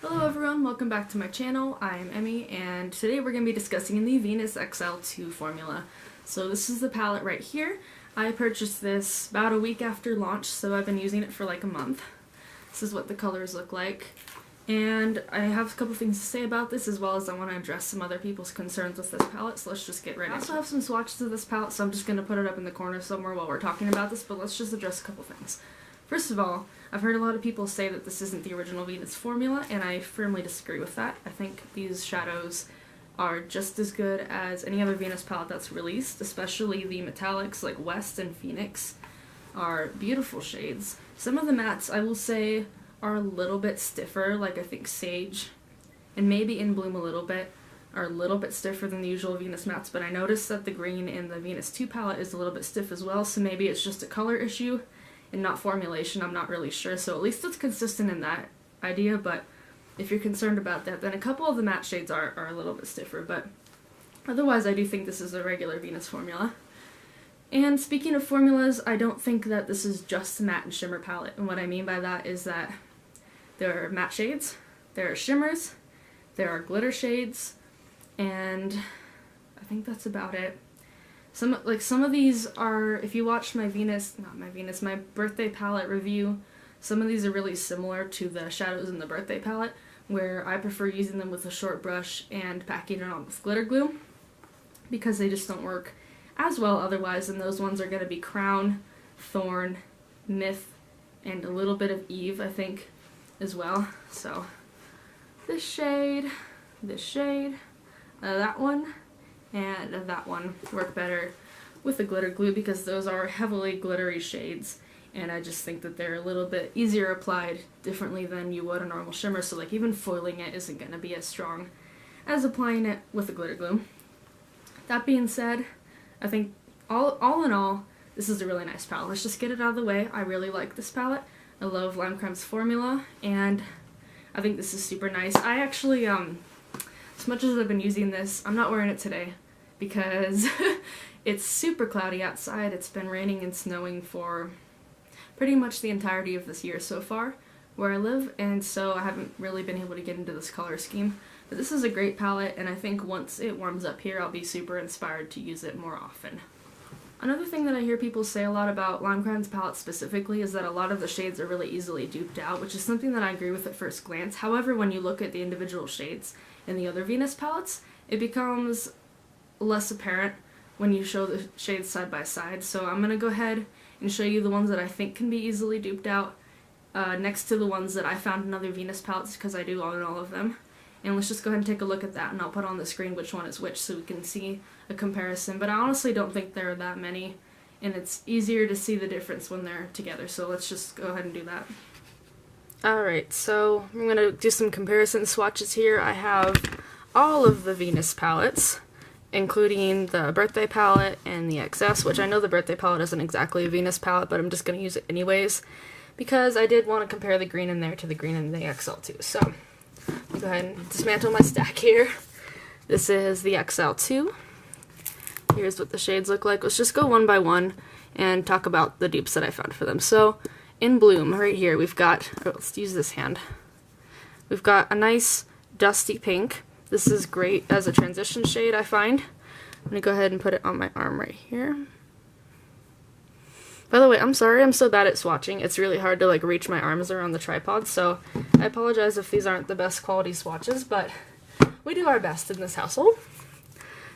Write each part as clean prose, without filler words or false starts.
Hello everyone, welcome back to my channel. I'm Emmy, and today we're going to be discussing the Venus XL2 formula. So this is the palette right here. I purchased this about a week after launch, so I've been using it for like a month. This is what the colors look like. And I have a couple things to say about this, as well as I want to address some other people's concerns with this palette, so let's just get right into it. I also have some swatches of this palette, so I'm just going to put it up in the corner somewhere while we're talking about this, but let's just address a couple things. First of all, I've heard a lot of people say that this isn't the original Venus formula, and I firmly disagree with that. I think these shadows are just as good as any other Venus palette that's released, especially the metallics like West and Phoenix are beautiful shades. Some of the mattes, I will say, are a little bit stiffer, like I think Sage, and maybe In Bloom a little bit, are a little bit stiffer than the usual Venus mattes, but I noticed that the green in the Venus 2 palette is a little bit stiff as well, so maybe it's just a color issue and not formulation. I'm not really sure, so at least it's consistent in that idea, but if you're concerned about that, then a couple of the matte shades are a little bit stiffer, but otherwise I do think this is a regular Venus formula. And speaking of formulas, I don't think that this is just a matte and shimmer palette, and what I mean by that is that there are matte shades, there are shimmers, there are glitter shades, and I think that's about it. Some of these are, if you watched my my birthday palette review, some of these are really similar to the shadows in the birthday palette, where I prefer using them with a short brush and packing it on with glitter glue, because they just don't work as well otherwise, and those ones are going to be Crown, Thorn, Myth, and a little bit of Eve, I think, as well. So, this shade, that one, and that one work better with the glitter glue because those are heavily glittery shades, and I just think that they're a little bit easier applied differently than you would a normal shimmer, so like even foiling it isn't going to be as strong as applying it with the glitter glue. That being said, I think all in all, this is a really nice palette. Let's just get it out of the way. I really like this palette. I love Lime Crime's formula, and I think this is super nice. I actually, as much as I've been using this, I'm not wearing it today because it's super cloudy outside. It's been raining and snowing for pretty much the entirety of this year so far where I live, and so I haven't really been able to get into this color scheme. But this is a great palette, and I think once it warms up here, I'll be super inspired to use it more often. Another thing that I hear people say a lot about Lime Crime's palette specifically is that a lot of the shades are really easily duped out, which is something that I agree with at first glance. However, when you look at the individual shades in the other Venus palettes, it becomes less apparent when you show the shades side by side. So I'm going to go ahead and show you the ones that I think can be easily duped out next to the ones that I found in other Venus palettes, because I do own all of them. And let's just go ahead and take a look at that, and I'll put on the screen which one is which so we can see a comparison. But I honestly don't think there are that many, and it's easier to see the difference when they're together, so let's just go ahead and do that. Alright, so I'm going to do some comparison swatches here. I have all of the Venus palettes, including the birthday palette and the XS, which I know the birthday palette isn't exactly a Venus palette, but I'm just going to use it anyways, because I did want to compare the green in there to the green in the XL2. So, go ahead and dismantle my stack here. This is the XL2. Here's what the shades look like. Let's just go one by one and talk about the dupes that I found for them. So, In Bloom, right here, we've got, let's use this hand. We've got a nice dusty pink. This is great as a transition shade, I find. I'm going to go ahead and put it on my arm right here. By the way, I'm sorry, I'm so bad at swatching. It's really hard to like reach my arms around the tripod, so I apologize if these aren't the best quality swatches, but we do our best in this household.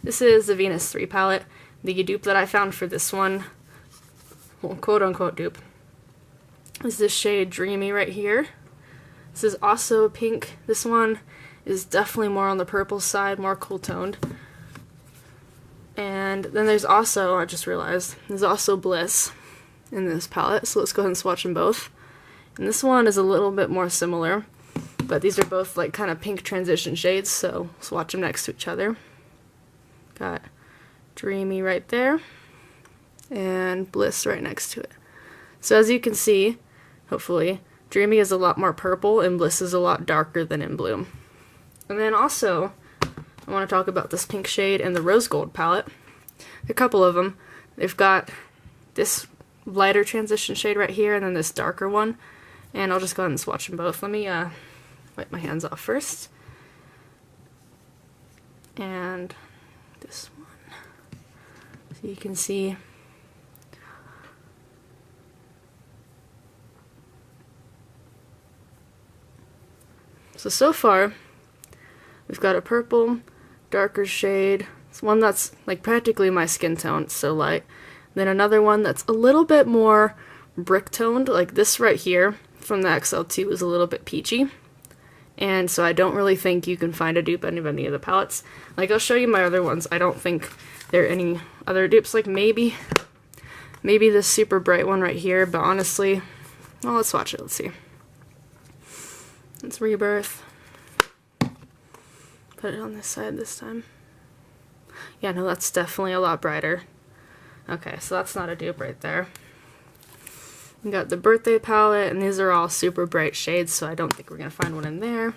This is the Venus 3 palette. The dupe that I found for this one, well, quote-unquote dupe, is this shade Dreamy right here. This is also pink. This one is definitely more on the purple side, more cool-toned. And then there's also, I just realized, there's also Bliss in this palette, so let's go ahead and swatch them both. And this one is a little bit more similar, but these are both like kind of pink transition shades, so swatch them next to each other. Got Dreamy right there, and Bliss right next to it. So as you can see, hopefully, Dreamy is a lot more purple and Bliss is a lot darker than In Bloom. And then also, I want to talk about this pink shade and the Rose Gold palette. A couple of them. They've got this lighter transition shade right here and then this darker one. And I'll just go ahead and swatch them both. Let me wipe my hands off first. And this one. So you can see so far we've got a purple, darker shade. It's one that's like practically my skin tone, it's so light. Then another one that's a little bit more brick toned, like this right here from the XL2 is a little bit peachy. And so I don't really think you can find a dupe of any of the palettes. Like, I'll show you my other ones. I don't think there are any other dupes. Like, maybe this super bright one right here, but honestly, well, let's swatch it. Let's see. It's Rebirth. Put it on this side this time. Yeah, no, that's definitely a lot brighter. Okay, so that's not a dupe right there. We got the Birthday palette, and these are all super bright shades, so I don't think we're going to find one in there.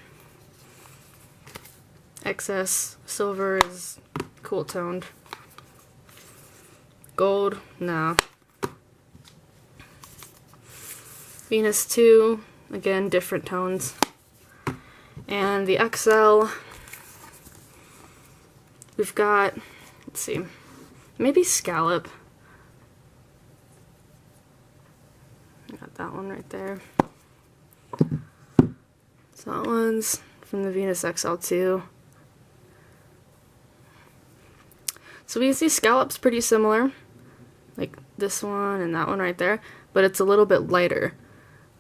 Excess Silver is cool toned. Gold, no. Venus 2, again, different tones. And the XL, we've got, let's see, maybe Scallop. Got that one right there. So that one's from the Venus XL2. So we see Scallop's pretty similar, like this one and that one right there, but it's a little bit lighter.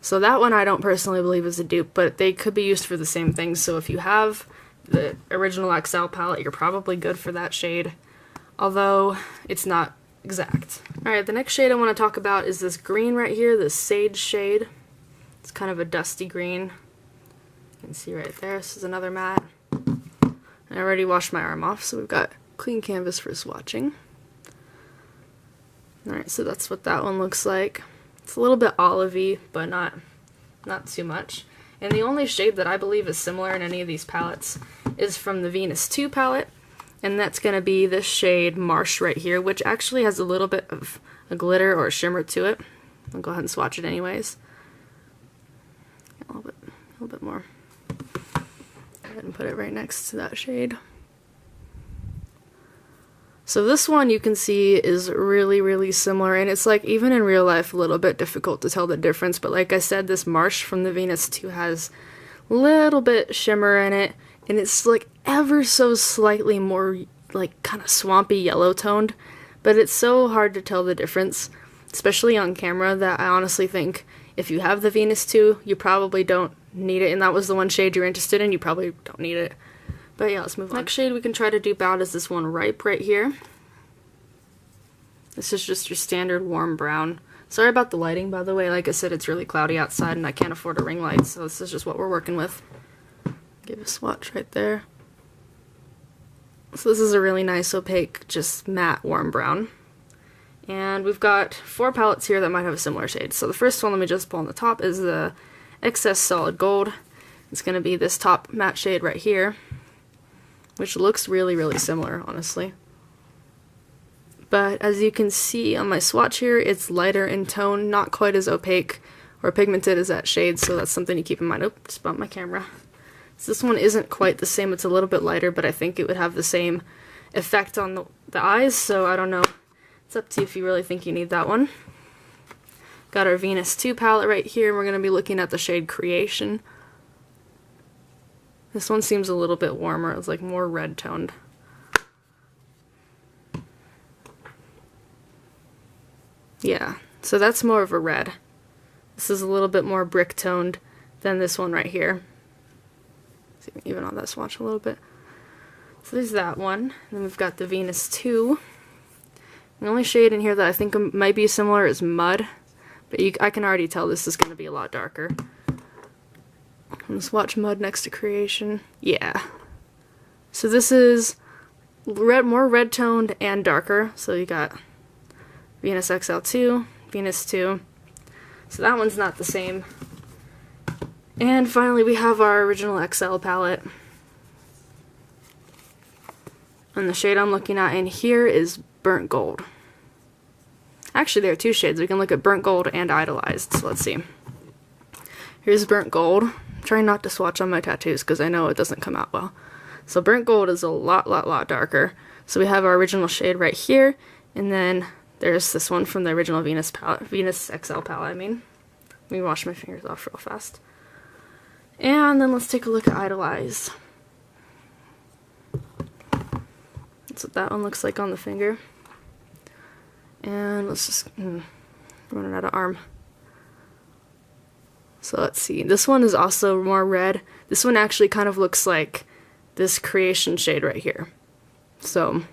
So that one I don't personally believe is a dupe, but they could be used for the same thing. So if you have the original XL palette, you're probably good for that shade, although it's not exact. Alright, the next shade I want to talk about is this green right here, this Sage shade. It's kind of a dusty green. You can see right there, this is another matte. I already washed my arm off, so we've got clean canvas for swatching. Alright, so that's what that one looks like. It's a little bit olivey, but not too much. And the only shade that I believe is similar in any of these palettes is from the Venus 2 palette. And that's going to be this shade Marsh right here, which actually has a little bit of a glitter or a shimmer to it. I'll go ahead and swatch it anyways. A little bit more. Go ahead and put it right next to that shade. So this one you can see is really, really similar, and it's like even in real life a little bit difficult to tell the difference, but like I said, this Marsh from the Venus 2 has a little bit shimmer in it, and it's like ever so slightly more like kind of swampy yellow toned, but it's so hard to tell the difference, especially on camera, that I honestly think if you have the Venus 2, you probably don't need it, and that was the one shade you're interested in, you probably don't need it. But yeah, let's move on. Next shade we can try to dupe out is this one Ripe right here. This is just your standard warm brown. Sorry about the lighting, by the way. Like I said, it's really cloudy outside and I can't afford a ring light, so this is just what we're working with. Give a swatch right there. So this is a really nice opaque, just matte warm brown. And we've got 4 palettes here that might have a similar shade. So the first one, let me just pull on the top, is the Excess Solid Gold. It's going to be this top matte shade right here, which looks really, really similar, honestly. But as you can see on my swatch here, it's lighter in tone, not quite as opaque or pigmented as that shade, so that's something to keep in mind. Oh, just bumped my camera. So this one isn't quite the same, it's a little bit lighter, but I think it would have the same effect on the eyes, so I don't know. It's up to you if you really think you need that one. Got our Venus 2 palette right here, and we're going to be looking at the shade Creation. This one seems a little bit warmer, it's like more red toned. Yeah, so that's more of a red. This is a little bit more brick toned than this one right here. See, even on that swatch a little bit. So there's that one. And then we've got the Venus 2. The only shade in here that I think might be similar is Mud, but I can already tell this is going to be a lot darker. Let's watch Mud next to Creation. Yeah. So this is more red toned and darker. So you got Venus XL2, Venus 2. So that one's not the same. And finally we have our original XL palette. And the shade I'm looking at in here is Burnt Gold. Actually, there are 2 shades. We can look at Burnt Gold and Idolized. So let's see. Here's Burnt Gold. trying not to swatch on my tattoos because I know it doesn't come out well. So burnt gold is a lot darker. So we have our original shade right here, and then there's this one from the original Venus palette, Venus XL palette, I mean. Let me wash my fingers off real fast. And then let's take a look at Idolize. That's what that one looks like on the finger. And let's just, running out of arm. So let's see, this one is also more red. This one actually kind of looks like this creation shade right here. So,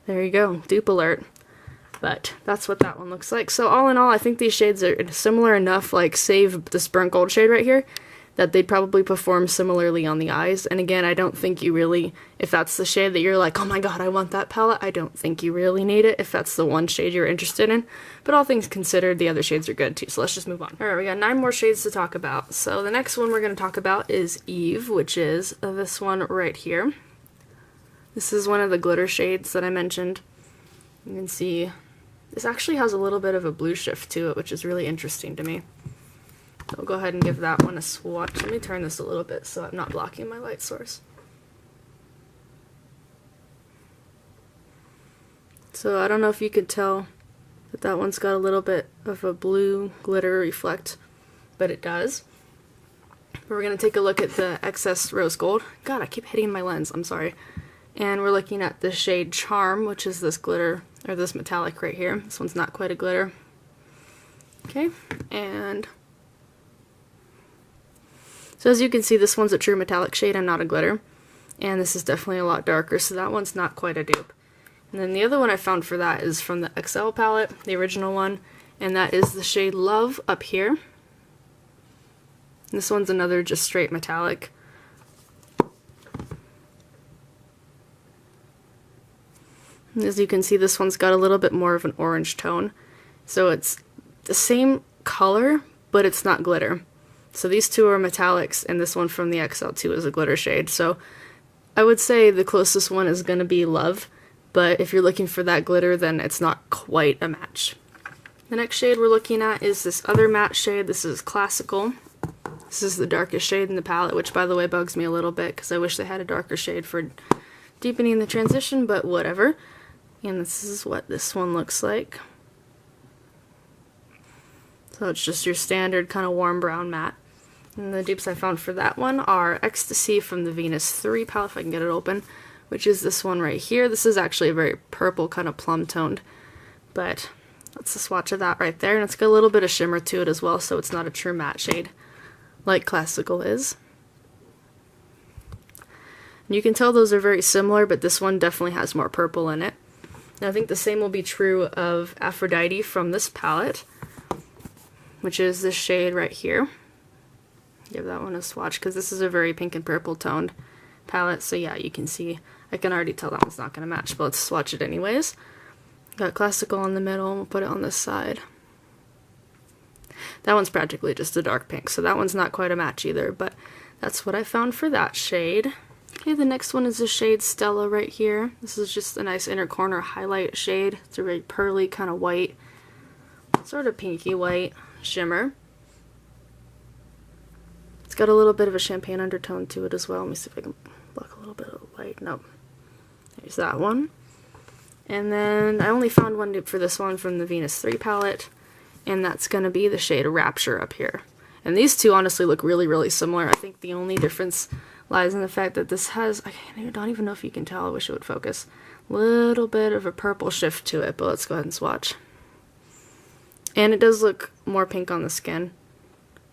there you go, dupe alert. But that's what that one looks like. So all in all, I think these shades are similar enough, like save this burnt gold shade right here, that they'd probably perform similarly on the eyes. And again, I don't think you really, if that's the shade that you're like, oh my god, I want that palette, I don't think you really need it if that's the one shade you're interested in. But all things considered, the other shades are good too, so let's just move on. Alright, we got 9 more shades to talk about. So the next one we're going to talk about is Eve, which is this one right here. This is one of the glitter shades that I mentioned. You can see this actually has a little bit of a blue shift to it, which is really interesting to me. I'll go ahead and give that one a swatch. Let me turn this a little bit so I'm not blocking my light source. So I don't know if you could tell that that one's got a little bit of a blue glitter reflect, but it does. We're going to take a look at the excess rose gold. God, I keep hitting my lens, I'm sorry. And we're looking at the shade Charm, which is this glitter, or this metallic right here. This one's not quite a glitter. Okay, and so as you can see, this one's a true metallic shade and not a glitter. And this is definitely a lot darker, so that one's not quite a dupe. And then the other one I found for that is from the XL palette, the original one, and that is the shade Love up here. This one's another just straight metallic. And as you can see, this one's got a little bit more of an orange tone. So it's the same color, but it's not glitter. So these two are metallics, and this one from the XL2 is a glitter shade. So I would say the closest one is going to be Love, but if you're looking for that glitter, then it's not quite a match. The next shade we're looking at is this other matte shade. This is Classical. This is the darkest shade in the palette, which by the way bugs me a little bit because I wish they had a darker shade for deepening the transition, but whatever. And this is what this one looks like. So it's just your standard kind of warm brown matte. And the dupes I found for that one are Ecstasy from the Venus 3 palette, if I can get it open, which is this one right here. This is actually a very purple kind of plum toned, but that's a swatch of that right there. And it's got a little bit of shimmer to it as well, so it's not a true matte shade like Classical is. And you can tell those are very similar, but this one definitely has more purple in it. And I think the same will be true of Aphrodite from this palette, which is this shade right here. Give that one a swatch because this is a very pink and purple toned palette, so yeah, you can see, I can already tell that one's not going to match, but let's swatch it anyways. Got Classical in the middle, we'll put it on this side. That one's practically just a dark pink, so that one's not quite a match either, but that's what I found for that shade. Okay, the next one is the shade Stella right here. This is just a nice inner corner highlight shade. It's a very pearly kind of white, sort of pinky white shimmer. It's got a little bit of a champagne undertone to it as well. Let me see if I can block a little bit of light. Nope. There's that one. And then I only found one dupe for this one from the Venus 3 palette, and that's going to be the shade Rapture up here. And these two honestly look really similar. I think the only difference lies in the fact that this has, I don't even know if you can tell, I wish it would focus, little bit of a purple shift to it, but let's go ahead and swatch. And it does look more pink on the skin.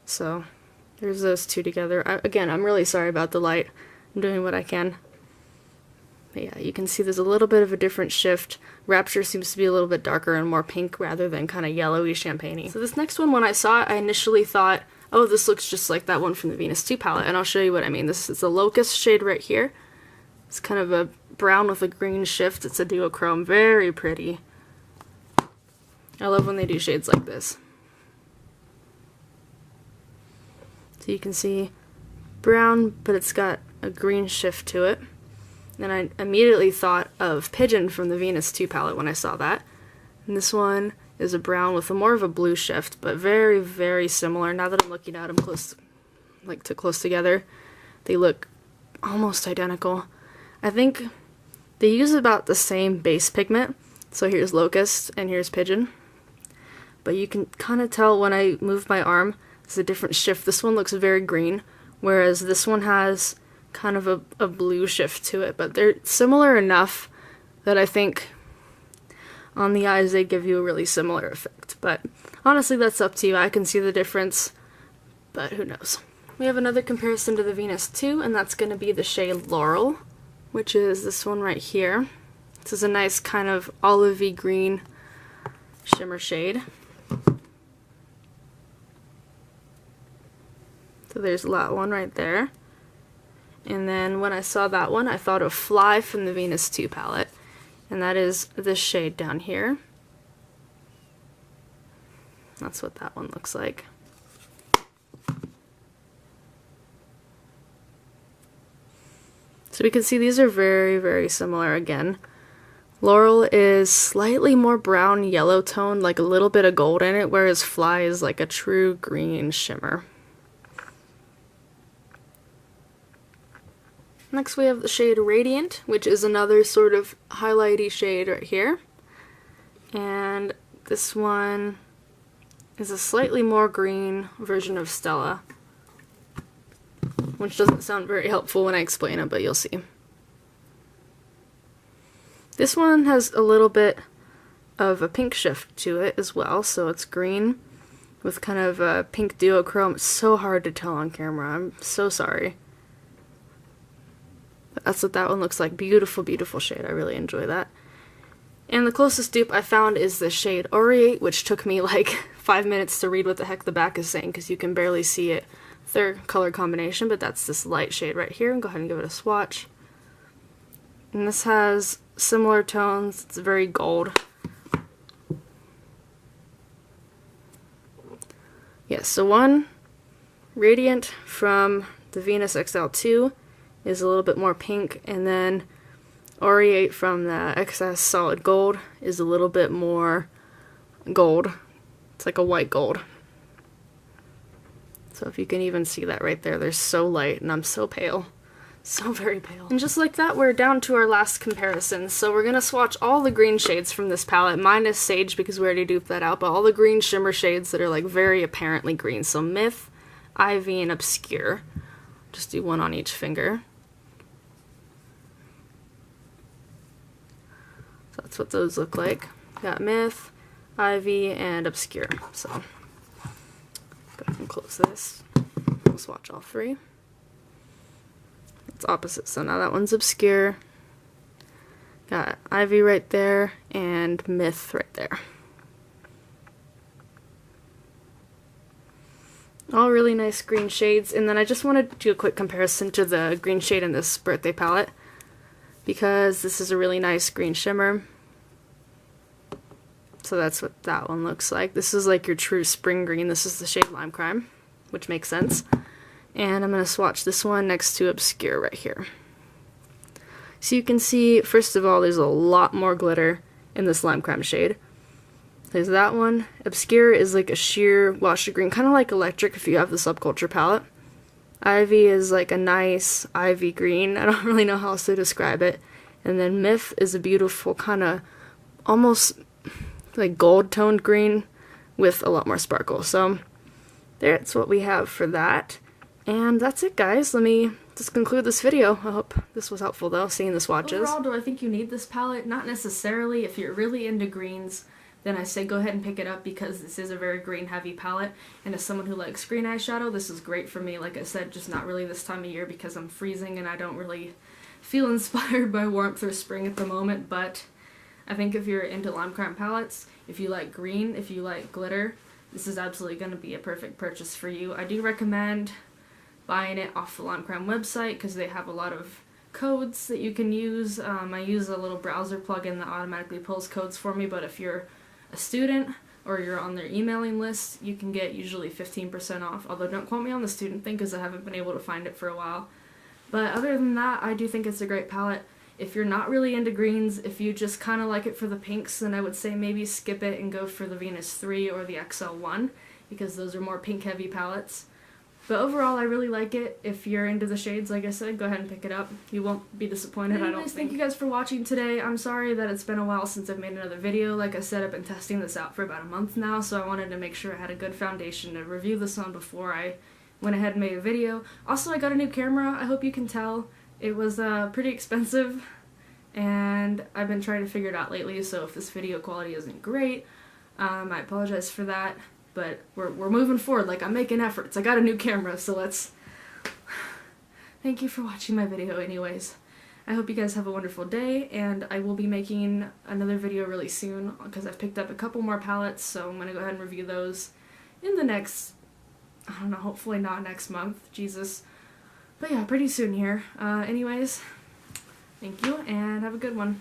So there's those two together. Again, I'm really sorry about the light. I'm doing what I can. But yeah, you can see there's a little bit of a different shift. Rapture seems to be a little bit darker and more pink rather than kind of yellowy champagne-y. So this next one, when I saw it, I initially thought, oh, this looks just like that one from the Venus 2 palette, and I'll show you what I mean. This is a Locust shade right here. It's kind of a brown with a green shift. It's a duochrome. Very pretty. I love when they do shades like this. So you can see brown, but it's got a green shift to it. And I immediately thought of Pigeon from the Venus 2 palette when I saw that. And this one is a brown with more of a blue shift, but very similar. Now that I'm looking at them close, like too close together, they look almost identical. I think they use about the same base pigment. So here's Locust and here's Pigeon. But you can kind of tell when I move my arm, it's a different shift. This one looks very green, whereas this one has kind of a blue shift to it. But they're similar enough that I think on the eyes they give you a really similar effect. But honestly, that's up to you. I can see the difference, but who knows. We have another comparison to the Venus 2, and that's going to be the shade Laurel, which is this one right here. This is a nice kind of olivey green shimmer shade. So there's that one right there. And then when I saw that one, I thought of Fly from the Venus 2 palette. And that is this shade down here. That's what that one looks like. So we can see these are very, very similar again. Laurel is slightly more brown yellow toned, like a little bit of gold in it, whereas Fly is like a true green shimmer. Next we have the shade Radiant, which is another sort of highlighty shade right here. And this one is a slightly more green version of Stella, which doesn't sound very helpful when I explain it, but you'll see. This one has a little bit of a pink shift to it as well, so it's green with kind of a pink duochrome. It's so hard to tell on camera, I'm so sorry. But that's what that one looks like. Beautiful, beautiful shade. I really enjoy that. And the closest dupe I found is the shade Aureate, which took me like 5 minutes to read what the heck the back is saying because you can barely see it. Their color combination, but that's this light shade right here. And go ahead and give it a swatch. And this has similar tones. It's very gold. Yes, so one Radiant from the Venus XL2 is a little bit more pink, and then Aureate from the XS Solid Gold is a little bit more gold. It's like a white gold. So if you can even see that right there, they're so light and I'm so pale. So very pale. And just like that, we're down to our last comparison. So we're gonna swatch all the green shades from this palette, minus Sage because we already duped that out, but all the green shimmer shades that are like very apparently green. So Myth, Ivy, and Obscure. Just do one on each finger. So that's what those look like. Got Myth, Ivy, and Obscure. So go ahead and close this. We'll swatch all three. It's opposite, so now that one's Obscure. Got Ivy right there, and Myth right there. All really nice green shades, and then I just wanted to do a quick comparison to the green shade in this birthday palette, because this is a really nice green shimmer. So that's what that one looks like. This is like your true spring green. This is the shade Lime Crime, which makes sense. And I'm going to swatch this one next to Obscure right here. So you can see, first of all, there's a lot more glitter in this Lime Crime shade. There's that one. Obscure is like a sheer wash of green, kind of like Electric if you have the Subculture palette. Ivy is like a nice ivy green. I don't really know how else to describe it. And then Myth is a beautiful kind of almost like gold toned green with a lot more sparkle. So that's what we have for that. And that's it, guys. Let me just conclude this video. I hope this was helpful, though, seeing the swatches. Overall, do I think you need this palette? Not necessarily. If you're really into greens, then I say go ahead and pick it up because this is a very green-heavy palette. And as someone who likes green eyeshadow, this is great for me. Like I said, just not really this time of year because I'm freezing and I don't really feel inspired by warmth or spring at the moment. But I think if you're into Lime Crime palettes, if you like green, if you like glitter, this is absolutely going to be a perfect purchase for you. I do recommend buying it off the Lime Crime website because they have a lot of codes that you can use. I use a little browser plugin that automatically pulls codes for me, but if you're a student or you're on their emailing list, you can get usually 15% off, although don't quote me on the student thing because I haven't been able to find it for a while. But other than that, I do think it's a great palette. If you're not really into greens, if you just kind of like it for the pinks, then I would say maybe skip it and go for the Venus 3 or the XL1 because those are more pink heavy palettes. But overall, I really like it. If you're into the shades, like I said, go ahead and pick it up. You won't be disappointed, I don't think. Thank you guys for watching today. I'm sorry that it's been a while since I've made another video. Like I said, I've been testing this out for about a month now, so I wanted to make sure I had a good foundation to review this on before I went ahead and made a video. Also, I got a new camera. I hope you can tell. It was pretty expensive, and I've been trying to figure it out lately, so if this video quality isn't great, I apologize for that. But we're moving forward, like I'm making efforts. I got a new camera, so let's... Thank you for watching my video anyways. I hope you guys have a wonderful day, and I will be making another video really soon because I've picked up a couple more palettes, so I'm going to go ahead and review those in the next, I don't know, hopefully not next month, Jesus. But yeah, pretty soon here. Anyways, thank you, and have a good one.